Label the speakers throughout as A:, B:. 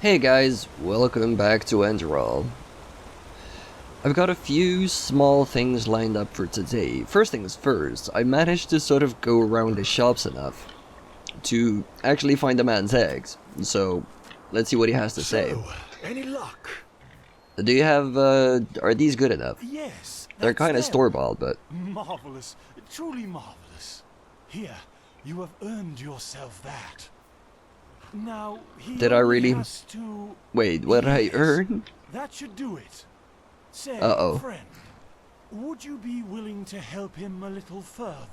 A: Hey guys, welcome back to Enderal. I've got a few small things lined up for today. First things first, I managed to sort of go around the shops enough to actually find the man's eggs. So, let's see what he has to say.
B: Any luck?
A: Do you have, are these good enough?
B: Yes.
A: They're kind of store-bought, but...
B: Marvelous. Truly marvelous. Here, you have earned yourself that. Now,
A: Did I really...
B: has to...
A: Wait, what did I earn?
B: That should do it. Say,
A: Uh-oh.
B: friend, would you be willing to help him a little further?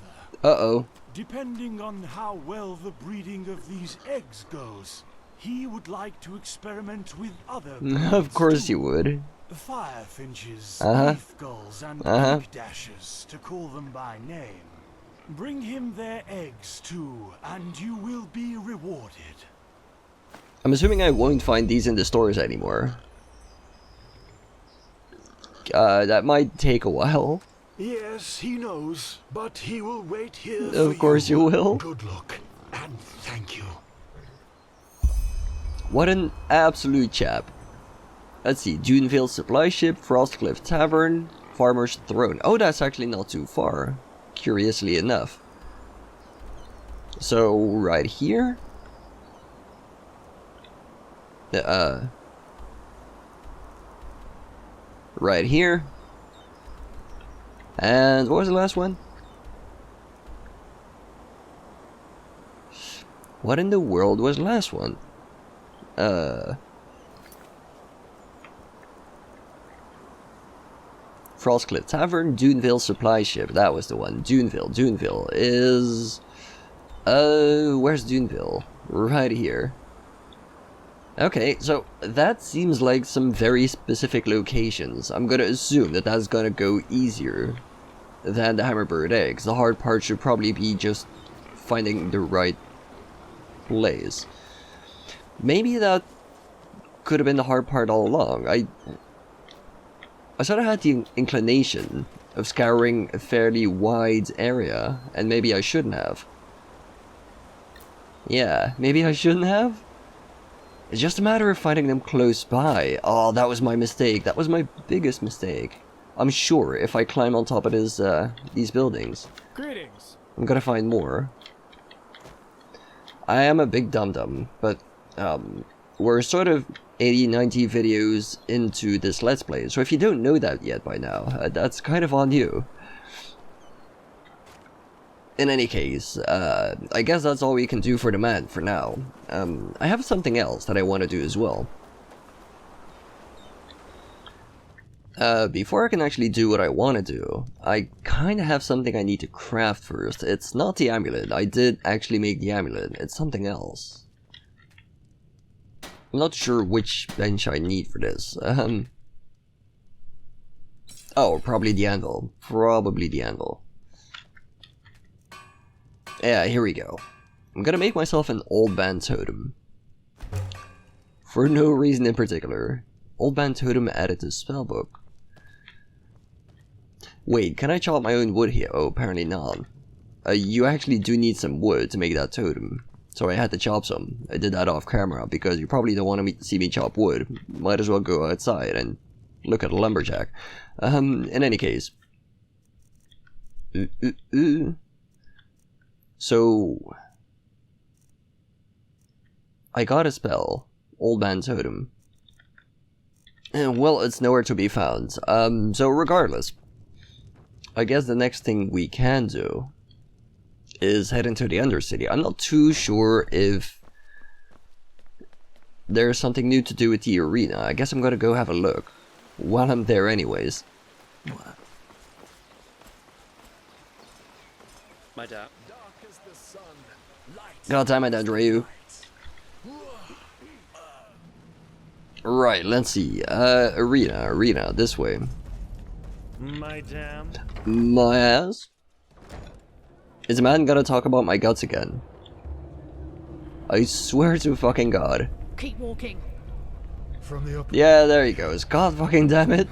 A: Uh-oh.
B: Depending on how well the breeding of these eggs goes, he would like to experiment with other
A: Of course
B: too.
A: you would.
B: Firefinches, leaf gulls, and pink dashers, to call them by name. Bring him their eggs too, and you will be rewarded.
A: I'm assuming I won't find these in the stores anymore. That might take a while.
B: Yes, he knows, but he will wait here for
A: Of course you will.
B: Good luck, and thank you.
A: What an absolute chap. Let's see, Dunevale Supply Ship, Frostcliff Tavern, Farmer's Throne. Oh, that's actually not too far, curiously enough. So, right here? Right here. And what was the last one? What in the world was the last one? Frostcliff Tavern, Dunevale Supply Ship. That was the one. Dunevale. Dunevale is... where's Dunevale? Right here. Okay, so that seems like some very specific locations. I'm gonna assume that that's gonna go easier than the Hammerbird eggs. The hard part should probably be just finding the right place. Maybe that could have been the hard part all along. I sort of had the inclination of scouring a fairly wide area, and maybe I shouldn't have. Yeah, maybe I shouldn't have? It's just a matter of finding them close by. Oh, that was my mistake. That was my biggest mistake. I'm sure if I climb on top of these buildings,
B: Greetings.
A: I'm gonna find more. I am a big dum-dum, but we're sort of 80-90 videos into this Let's Play, so if you don't know that yet by now, that's kind of on you. In any case, I guess that's all we can do for the man for now. I have something else that I want to do as well. Before I can actually do what I want to do, I kind of have something I need to craft first. It's not the amulet. I did actually make the amulet. It's something else. I'm not sure which bench I need for this. Oh, probably the anvil. Probably the anvil. Yeah, here we go. I'm gonna make myself an old band totem. For no reason in particular. Old band totem added to spellbook. Wait, can I chop my own wood here? Oh, apparently not. You actually do need some wood to make that totem. So I had to chop some. I did that off camera because you probably don't want to see me chop wood. Might as well go outside and look at a lumberjack. In any case. So, I got a spell, Old Man Totem. Well, it's nowhere to be found. So regardless, I guess the next thing we can do is head into the Undercity. I'm not too sure if there's something new to do with the arena. I guess I'm gonna go have a look while I'm there anyways.
C: My dad.
A: God damn it, Andreu. Right, let's see. Arena, this way.
B: My damn.
A: My ass? Is a man gonna talk about my guts again? I swear to fucking God.
D: Keep walking.
B: From the upper
A: Yeah, there he goes. God fucking damn it.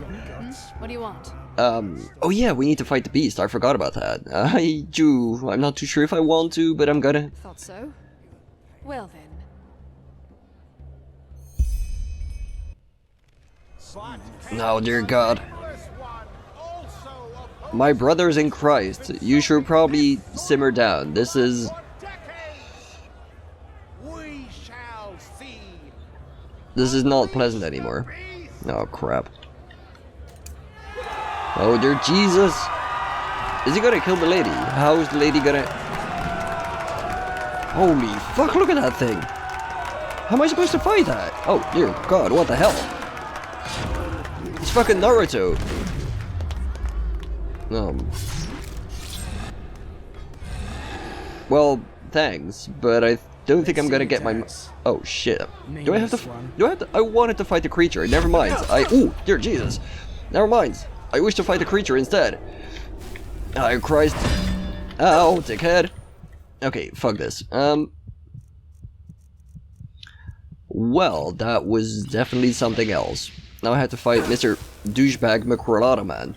D: What do you want?
A: Oh yeah, we need to fight the beast. I forgot about that. I'm not too sure if I want to, but I'm gonna.
D: Thought so. Well then.
A: No, dear God. My brothers in Christ, you should probably simmer down. This is... This is not pleasant anymore. Oh, crap. Oh, dear Jesus. Is he gonna kill the lady? How is the lady gonna... Holy fuck, look at that thing. How am I supposed to fight that? Oh, dear God, what the hell? It's fucking Naruto. Well, thanks, but I don't think I'm gonna get my... Oh, shit. Do I have to... I wanted to fight the creature. Never mind. Oh, dear Jesus. Never mind. I wish to fight the creature instead. Oh, Christ. Ow, dickhead. Okay, fuck this. Well, that was definitely something else. Now I have to fight Mr. Douchebag McRolata Man.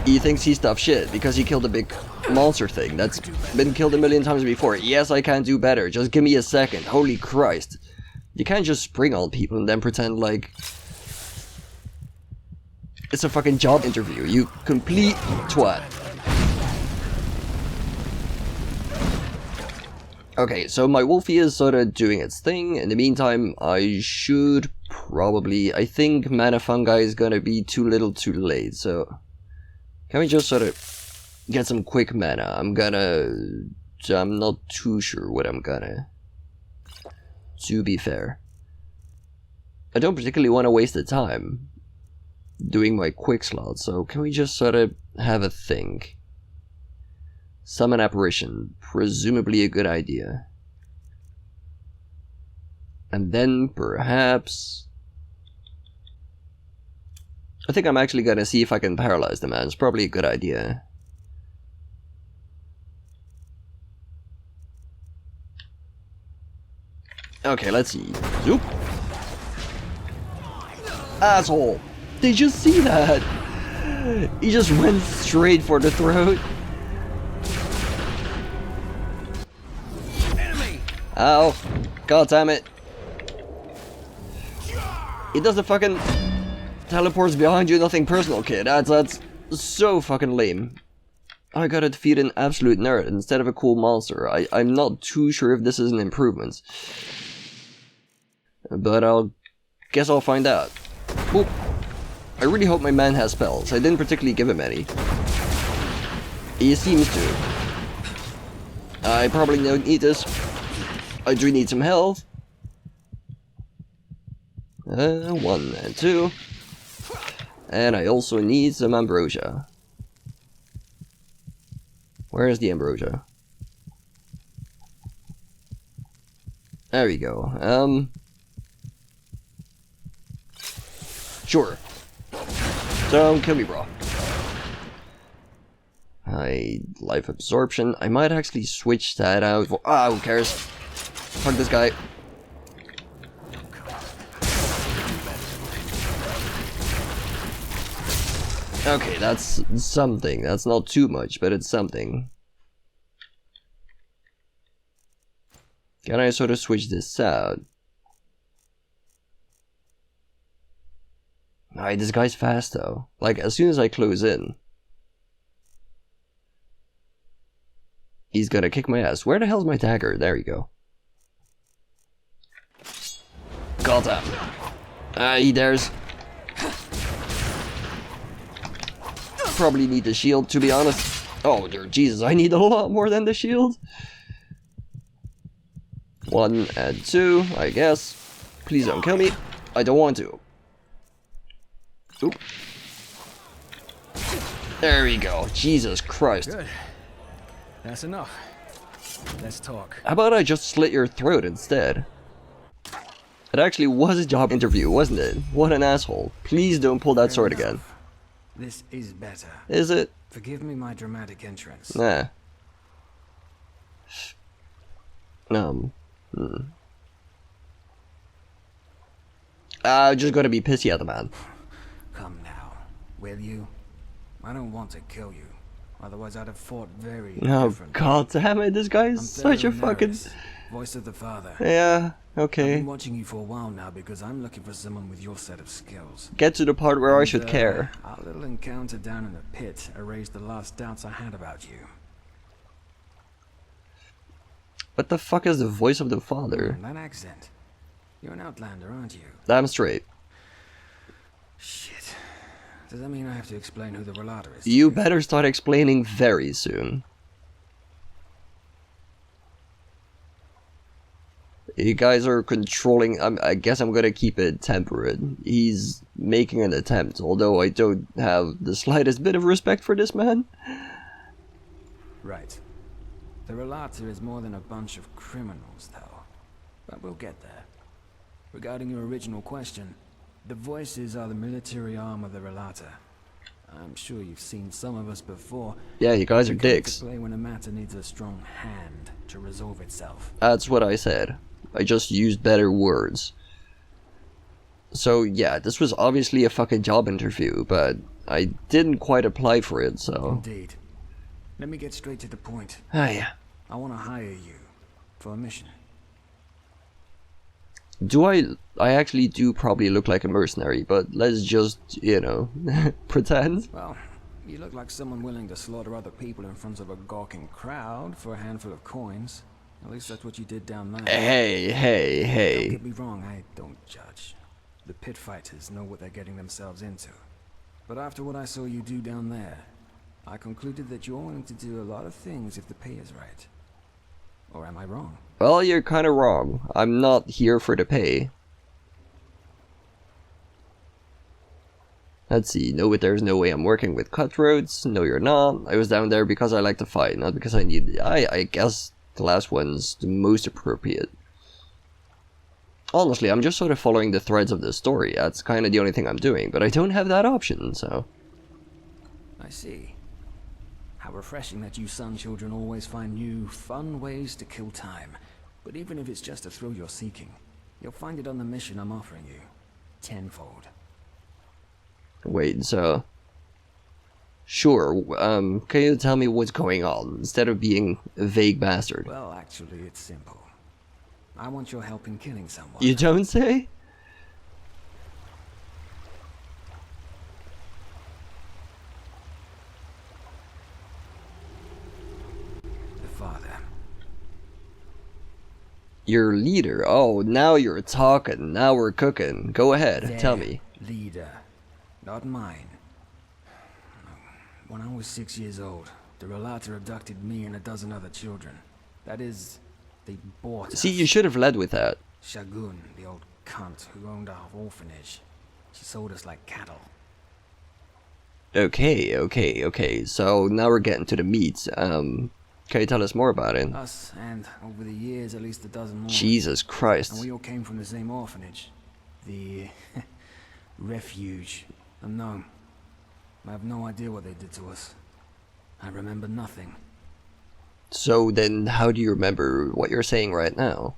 A: He thinks he's tough shit because he killed a big monster thing that's been killed a million times before. Yes, I can do better. Just give me a second. Holy Christ. You can't just spring on people and then pretend like... It's a fucking job interview, you complete twat. Okay, so my Wolfie is sort of doing its thing. In the meantime, I should probably... I think Mana Fungi is gonna be too little too late, so... Can we just sort of get some quick mana? I'm not too sure what I'm gonna... To be fair. I don't particularly want to waste the time doing my quick slot, so can we just sort of have a think? Summon Apparition, presumably a good idea. And then perhaps... I think I'm actually gonna see if I can paralyze the man. It's probably a good idea. Okay, let's see. Zoop! Asshole! Did you see that? He just went straight for the throat. Ow. God damn it. He does the fucking teleports behind you, nothing personal, kid. That's so fucking lame. I gotta defeat an absolute nerd instead of a cool monster. I'm not too sure if this is an improvement. But guess I'll find out. Oop. I really hope my man has spells. I didn't particularly give him any. He seems to. I probably don't need this. I do need some health. 1 and 2. And I also need some ambrosia. Where is the ambrosia? There we go. Sure. Don't kill me, bro. Life absorption. I might actually switch that out for... Ah, who cares? Fuck this guy. Okay, that's something. That's not too much, but it's something. Can I sort of switch this out? Alright, this guy's fast though. Like, as soon as I close in, he's gonna kick my ass. Where the hell's my dagger? There you go. God damn. He dares. Probably need the shield, to be honest. Oh, dear Jesus, I need a lot more than the shield. 1 and 2, I guess. Please don't kill me. I don't want to. Oop. There we go. Jesus Christ.
C: Good. That's enough. Let's talk.
A: How about I just slit your throat instead? It actually was a job interview, wasn't it? What an asshole. Please don't pull that sword again.
C: This is better.
A: Is it?
C: Forgive me my dramatic entrance.
A: Nah. Just gotta be pissy at the man.
C: Come now, will you? I don't want to kill you. Otherwise I'd have fought very
A: Oh,
C: differently.
A: god damn it, this guy is such a fucking...
C: Voice of the father.
A: Yeah,
C: I've
A: okay.
C: been watching you for a while now because I'm looking for someone with your set of skills.
A: Get to the part where I
C: And,
A: should care.
C: Our little encounter down in the pit erased the last doubts I had about you.
A: What the fuck is the voice of the father?
C: That accent. You're an outlander, aren't you?
A: Damn straight.
C: Shit. Does that mean I have to explain who the relator is?
A: You better start explaining very soon. You guys are controlling. I guess I'm gonna keep it temperate. He's making an attempt, although I don't have the slightest bit of respect for this man.
C: Right. The relator is more than a bunch of criminals, though. But we'll get there. Regarding your original question, the voices are the military arm of the relator. I'm sure you've seen some of us before.
A: Yeah, you guys are
C: We come to
A: dicks.
C: play when a matter needs a strong hand to resolve itself.
A: That's what I said. I just used better words. So yeah, this was obviously a fucking job interview, but I didn't quite apply for it, so...
C: Indeed. Let me get straight to the point.
A: Ah, yeah.
C: I want to hire you for a mission.
A: Do I actually do probably look like a mercenary, but let's just, you know, pretend.
C: Well, you look like someone willing to slaughter other people in front of a gawking crowd for a handful of coins. At least that's what you did down there.
A: Hey, hey,
C: Don't
A: hey.
C: get me wrong, I don't judge. The pit fighters know what they're getting themselves into. But after what I saw you do down there, I concluded that you're willing to do a lot of things if the pay is right. Or am I wrong?
A: Well, you're kind of wrong. I'm not here for the pay. Let's see. No, there's no way I'm working with cutthroats. No, you're not. I was down there because I like to fight, not because I need... I guess the last one's the most appropriate. Honestly, I'm just sort of following the threads of the story. That's kind of the only thing I'm doing, but I don't have that option, so...
C: I see. How refreshing that you Sun children always find new, fun ways to kill time. But even if it's just a thrill you're seeking, you'll find it on the mission I'm offering you. Tenfold.
A: Wait, so... Sure, can you tell me what's going on, instead of being a vague bastard?
C: Well, actually, it's simple. I want your help in killing someone.
A: You don't say?
C: The father.
A: Your leader? Oh, now you're talking. Now we're cooking. Go ahead, tell me.
C: Leader. Not mine. When I was 6 years old, the relator abducted me and a dozen other children. That is, they bought us.
A: See, you should have led with that.
C: Shagun, the old cunt who owned our orphanage. She sold us like cattle.
A: Okay. So now we're getting to the meat. Can you tell us more about it?
C: Us, and over the years, at least a dozen more.
A: Jesus
C: And
A: Christ.
C: we all came from the same orphanage. The refuge. And no, I have no idea what they did to us. I remember nothing.
A: So then how do you remember what you're saying right now?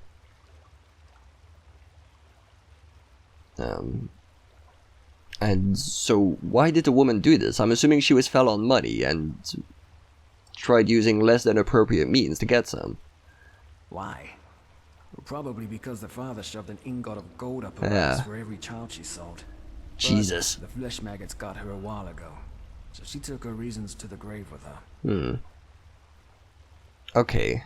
A: And so why did the woman do this? I'm assuming she was fell on money and tried using less than appropriate means to get some.
C: Why? Well, probably because the father shoved an ingot of gold up her
A: Yeah.
C: ass for every child she sold. But
A: Jesus.
C: the flesh maggots got her a while ago, so she took her reasons to the grave with her.
A: Okay.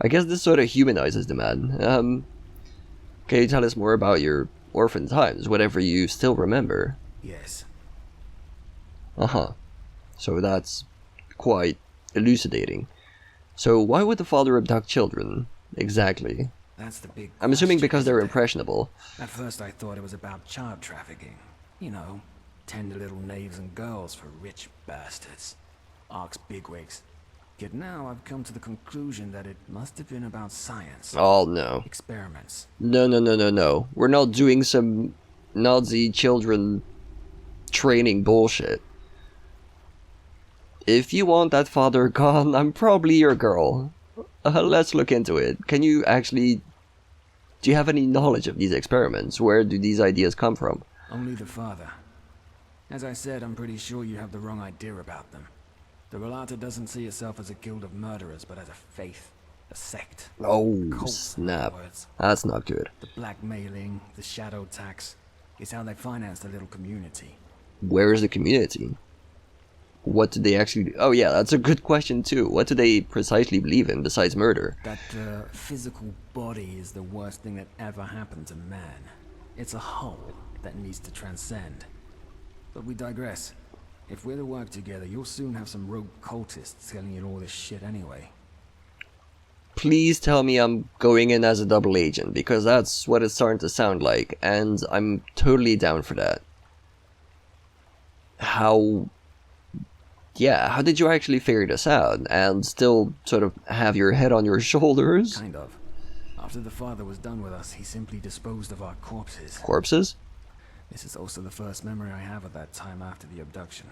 A: I guess this sort of humanizes the man. Can you tell us more about your orphan times, whatever you still remember?
C: Yes.
A: So that's quite elucidating. So why would the father abduct children, exactly?
C: That's the big
A: I'm assuming
C: question,
A: because they're
C: isn't it?
A: impressionable.
C: At first I thought it was about child trafficking. You know, tender little knaves and girls for rich bastards. Arcs bigwigs. Yet now I've come to the conclusion that it must have been about science.
A: Oh no.
C: Experiments.
A: No. We're not doing some Nazi children training bullshit. If you want that father gone, I'm probably your girl. Let's look into it. Can you actually... Do you have any knowledge of these experiments? Where do these ideas come from?
C: Only the father. As I said, I'm pretty sure you have the wrong idea about them. The relator doesn't see itself as a guild of murderers, but as a faith. A sect.
A: Oh,
C: Cult,
A: snap.
C: in other words.
A: That's not good.
C: The blackmailing, the shadow tax, is how they finance the little community.
A: Where is the community? What do they actually do? Oh yeah, that's a good question too. What do they precisely believe in besides murder?
C: That the physical body is the worst thing that ever happened to man. It's a whole that needs to transcend. But we digress. If we're to work together, you'll soon have some rogue cultists telling you all this shit anyway.
A: Please tell me I'm going in as a double agent, because that's what it's starting to sound like, and I'm totally down for that. How did you actually figure this out, and still sort of have your head on your shoulders?
C: Kind of. After the father was done with us, he simply disposed of our corpses.
A: Corpses?
C: This is also the first memory I have of that time after the abduction.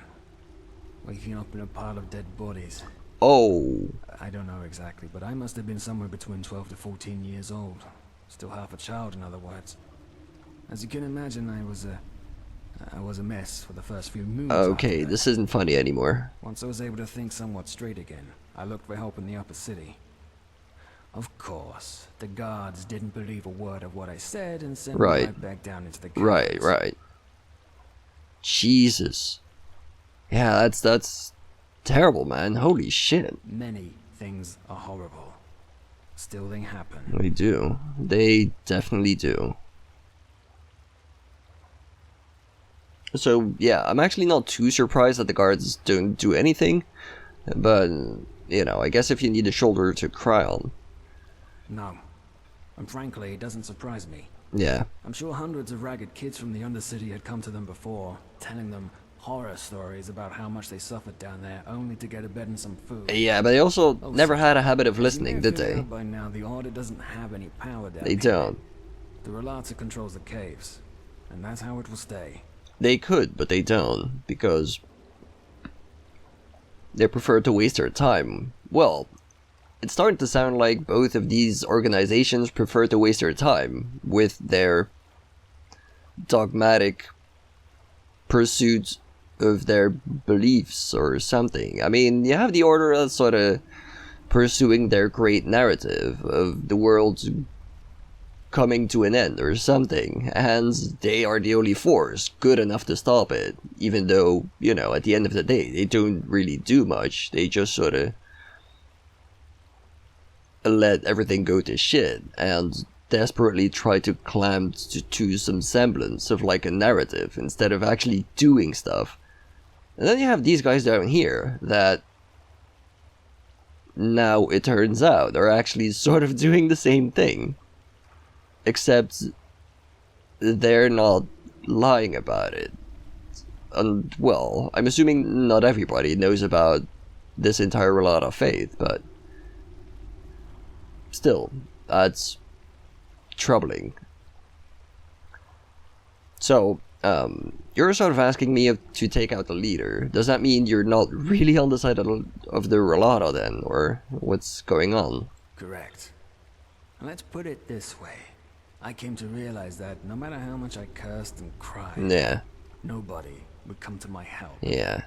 C: Waking up in a pile of dead bodies.
A: Oh.
C: I don't know exactly, but I must have been somewhere between 12 to 14 years old. Still half a child, in other words. As you can imagine, I was a mess for the first few moons.
A: Okay, this isn't funny anymore.
C: Once I was able to think somewhat straight again, I looked for help in the upper city. Of course, the guards didn't believe a word of what I said and sent me right back down into the caverns.
A: Right. Jesus. Yeah, that's terrible, man. Holy shit.
C: Many things are horrible. Still, they happen.
A: They do. They definitely do. So, yeah, I'm actually not too surprised that the guards don't do anything. But, you know, I guess if you need a shoulder to cry on.
C: No. And frankly, it doesn't surprise me.
A: Yeah.
C: I'm sure hundreds of ragged kids from the Undercity had come to them before, telling them horror stories about how much they suffered down there, only to get a bed and some food.
A: Yeah, but they also never had a habit of listening, did they?
C: By now, the Order doesn't have any power down
A: They
C: here.
A: don't.
C: The Relata controls the caves, and that's how it will stay.
A: They could, but they don't, because they prefer to waste their time. Well, it's starting to sound like both of these organizations prefer to waste their time with their dogmatic pursuit of their beliefs or something. I mean, you have the Order that's sort of pursuing their great narrative of the world coming to an end or something, and they are the only force good enough to stop it, even though, you know, at the end of the day, they don't really do much. They just sort of let everything go to shit and desperately try to clamp to some semblance of like a narrative instead of actually doing stuff. And then you have these guys down here that now it turns out are actually sort of doing the same thing, except they're not lying about it. And well, I'm assuming not everybody knows about this entire Relata faith, but still, that's troubling. So, you're sort of asking me to take out the leader. Does that mean you're not really on the side of the Relata then, or what's going on?
C: Correct. And let's put it this way. I came to realize that no matter how much I cursed and cried,
A: Yeah.
C: nobody would come to my help.
A: Yeah.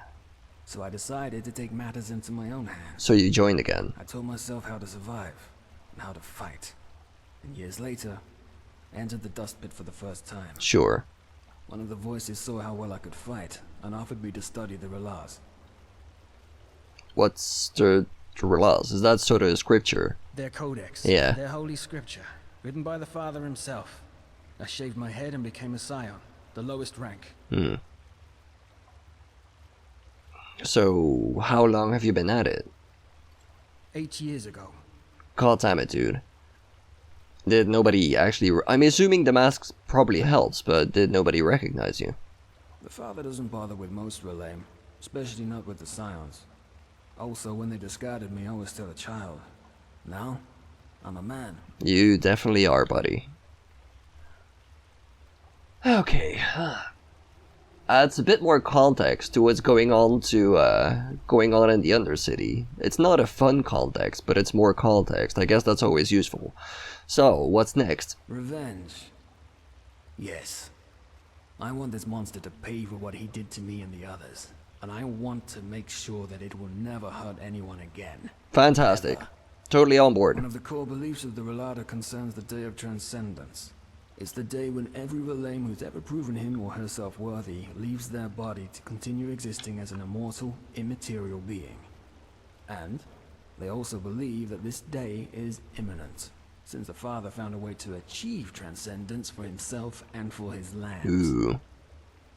C: So I decided to take matters into my own hands.
A: So you joined again.
C: I told myself how to survive and how to fight. And years later, I entered the dust pit for the first time.
A: Sure.
C: One of the voices saw how well I could fight and offered me to study the Relats.
A: What's the Relas? Is that sort of scripture?
C: Their codex.
A: Yeah.
C: Their holy scripture. Written by the Father himself. I shaved my head and became a scion, the lowest rank.
A: So, how long have you been at it?
C: 8 years ago.
A: God damn it, dude. Did nobody actually... I'm assuming the mask probably helps, but did nobody recognize you?
C: The Father doesn't bother with most relay, especially not with the scions. Also, when they discarded me, I was still a child. Now, I'm a man.
A: You definitely are, buddy. Okay. Adds a bit more context to what's going on in the Undercity. It's not a fun context, but it's more context. I guess that's always useful. So, what's next?
C: Revenge. Yes. I want this monster to pay for what he did to me and the others. And I want to make sure that it will never hurt anyone again.
A: Fantastic.
C: Ever.
A: Totally on board.
C: One of the core beliefs of the Relata concerns the Day of Transcendence. It's the day when every Relame who's ever proven him or herself worthy leaves their body to continue existing as an immortal, immaterial being. And they also believe that this day is imminent, since the Father found a way to achieve transcendence for himself and for his lands.
A: Ooh.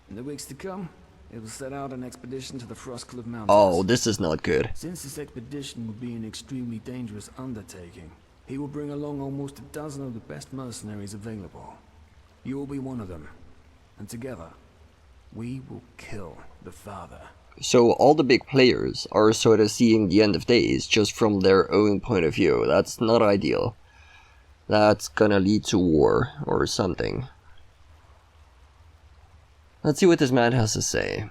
C: In the weeks to come, it will set out an expedition to the Frostcliff Mountains.
A: Oh, this is not good.
C: Since this expedition would be an extremely dangerous undertaking, he will bring along almost a dozen of the best mercenaries available. You will be one of them, and together, we will kill the Father.
A: So all the big players are sort of seeing the end of days just from their own point of view. That's not ideal. That's gonna lead to war or something. Let's see what this man has to say.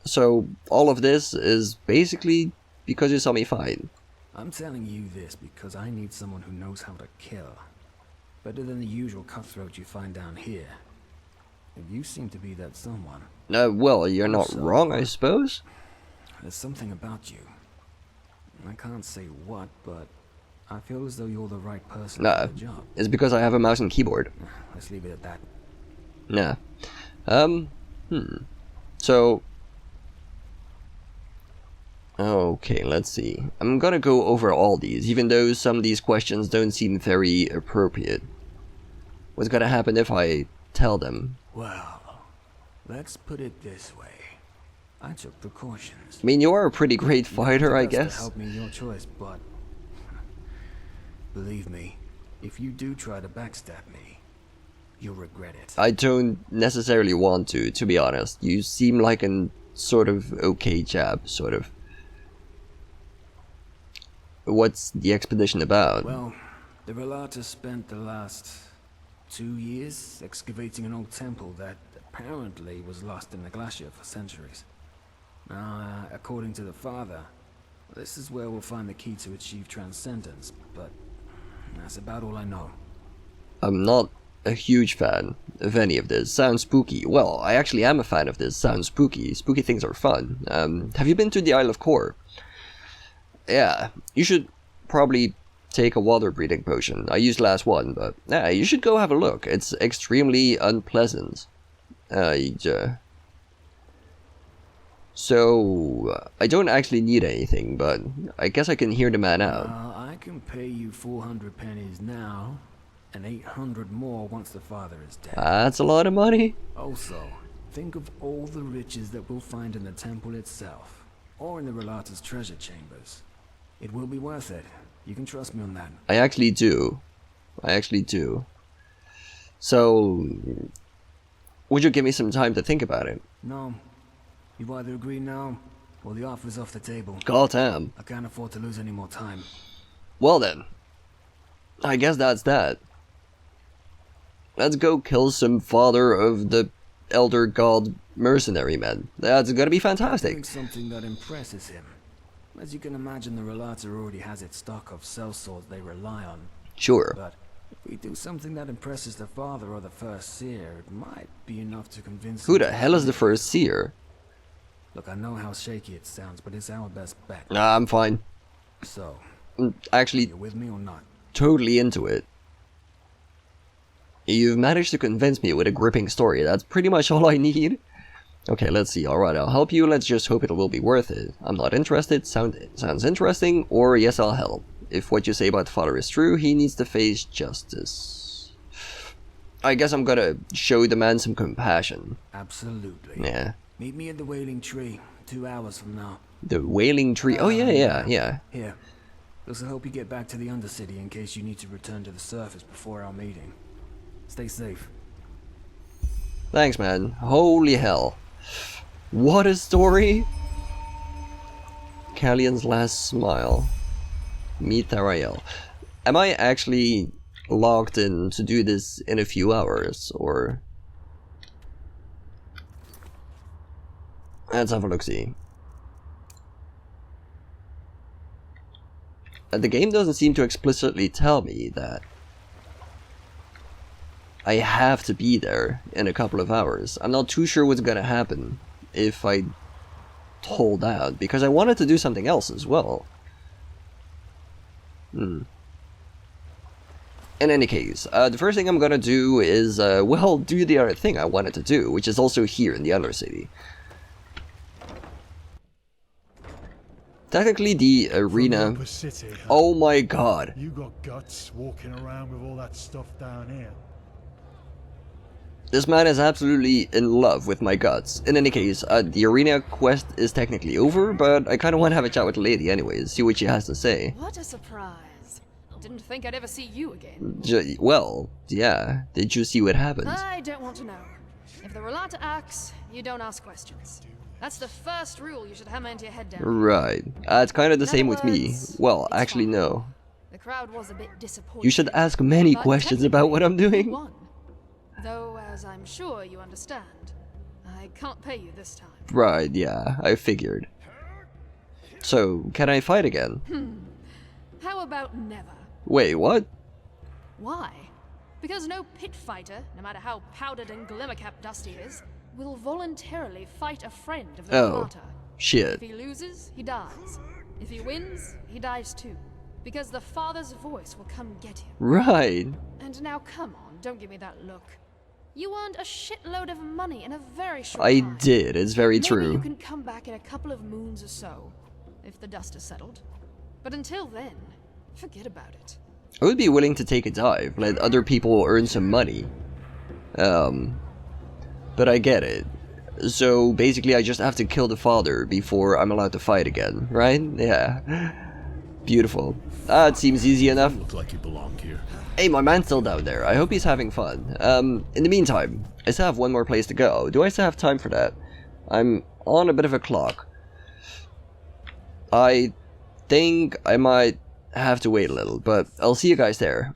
A: So, all of this is basically because you saw me fight.
C: I'm telling you this because I need someone who knows how to kill. Better than the usual cutthroat you find down here. And you seem to be that someone.
A: Well, you're not wrong, I suppose.
C: There's something about you. I can't say what, but I feel as though you're the right person for the job.
A: It's because I have a mouse and keyboard.
C: Let's leave it at that.
A: Nah. So... Okay, let's see. I'm gonna go over all these, even though some of these questions don't seem very appropriate. What's gonna happen if I tell them?
C: Well, let's put it this way. I took precautions.
A: I mean, you are a pretty great fighter, I guess.
C: To help me, your choice, but believe me, if you do try to backstab me, you'll regret it.
A: I don't necessarily want to be honest. You seem like an sort of okay chap, sort of. What's the expedition about?
C: Well, the Relata spent the last 2 years excavating an old temple that apparently was lost in the glacier for centuries. Now, according to the Father, this is where we'll find the key to achieve transcendence, but that's about all I know.
A: I'm not a huge fan of any of this. Sounds spooky. Well, I actually am a fan of this. Sounds spooky. Spooky things are fun. Have you been to the Isle of Kor? Yeah, you should probably take a water breathing potion. I used last one, but yeah, you should go have a look. It's extremely unpleasant. So, I don't actually need anything, but I guess I can hear the man out.
C: I can pay you 400 pennies now, and 800 more once the Father is dead.
A: That's a lot of money.
C: Also, think of all the riches that we'll find in the temple itself, or in the Relata's treasure chambers. It will be worth it. You can trust me on that.
A: I actually do. I actually do. So, would you give me some time to think about it?
C: No. You either agree now, or the offer's off the table.
A: God damn.
C: I can't afford to lose any more time.
A: Well then, I guess that's that. Let's go kill some father of the elder god mercenary men. That's gonna be fantastic.
C: Doing something that impresses him. As you can imagine, the Relata already has its stock of sellswords they rely on.
A: Sure.
C: But if we do something that impresses the Father or the First Seer, it might be enough to convince
A: Who
C: him
A: the hell is the First Seer?
C: Look, I know how shaky it sounds, but it's our best bet.
A: Nah, I'm fine.
C: So,
A: I'm actually
C: you with me or not?
A: totally into it. You've managed to convince me with a gripping story. That's pretty much all I need. Okay, let's see. Alright, I'll help you. Let's just hope it will be worth it. I'm not interested. Sounds interesting. Or yes, I'll help. If what you say about the Father is true, he needs to face justice. I guess I'm gonna show the man some compassion.
C: Absolutely.
A: Yeah.
C: Meet me at the Wailing Tree, 2 hours from now.
A: The Wailing Tree? Oh, yeah.
C: Here. This will help you get back to the Undercity in case you need to return to the surface before our meeting. Stay safe.
A: Thanks, man. Holy hell. What a story! Callion's last smile. Meet Tharaêl. Am I actually logged in to do this in a few hours, or... Let's have a look-see. The game doesn't seem to explicitly tell me that I have to be there in a couple of hours. I'm not too sure what's gonna happen if I hold out, because I wanted to do something else as well. In any case, the first thing I'm gonna do is, well, do the other thing I wanted to do, which is also here in the Undercity. Technically, the arena...
B: City, huh?
A: Oh my god.
B: You got guts walking around with all that stuff down here.
A: This man is absolutely in love with my guts. In any case, the arena quest is technically over, but I kind of want to have a chat with the lady anyways, see what she has to say.
D: What a surprise. Didn't think I'd ever see you again.
A: Well, yeah. Did you see what happened?
D: I don't want to know. If the Relata acts, you don't ask questions. That's the first rule you should hammer into your head down.
A: Right. It's kind of the
D: In
A: same
D: other
A: with me.
D: words,
A: Well,
D: it's
A: actually
D: fine.
A: no.
D: The crowd was a bit disappointed.
A: You should ask many
D: but
A: questions about what I'm
D: technically, you
A: doing.
D: won. Though, as I'm sure you understand, I can't pay you this time.
A: Right, yeah. I figured. So, can I fight again?
D: How about never?
A: Wait, what?
D: Why? Because no pit fighter, no matter how powdered and glimmer-capped Dusty is, will voluntarily fight a friend of the
A: Oh,
D: Relata.
A: shit.
D: If he loses, he dies. If he wins, he dies too. Because the Father's voice will come get him.
A: Right.
D: And now come on, don't give me that look. You earned a shitload of money in a very short
A: I
D: time.
A: did, it's very
D: Maybe
A: true.
D: you can come back in a couple of moons or so, if the dust is settled. But until then, forget about it.
A: I would be willing to take a dive, let other people earn some money. But I get it. So basically I just have to kill the father before I'm allowed to fight again, right? Yeah. Beautiful. It seems easy enough.
B: Look like you belong here.
A: Hey, my man's still down there. I hope he's having fun. In the meantime, I still have one more place to go. Do I still have time for that? I'm on a bit of a clock. I think I might have to wait a little, but I'll see you guys there.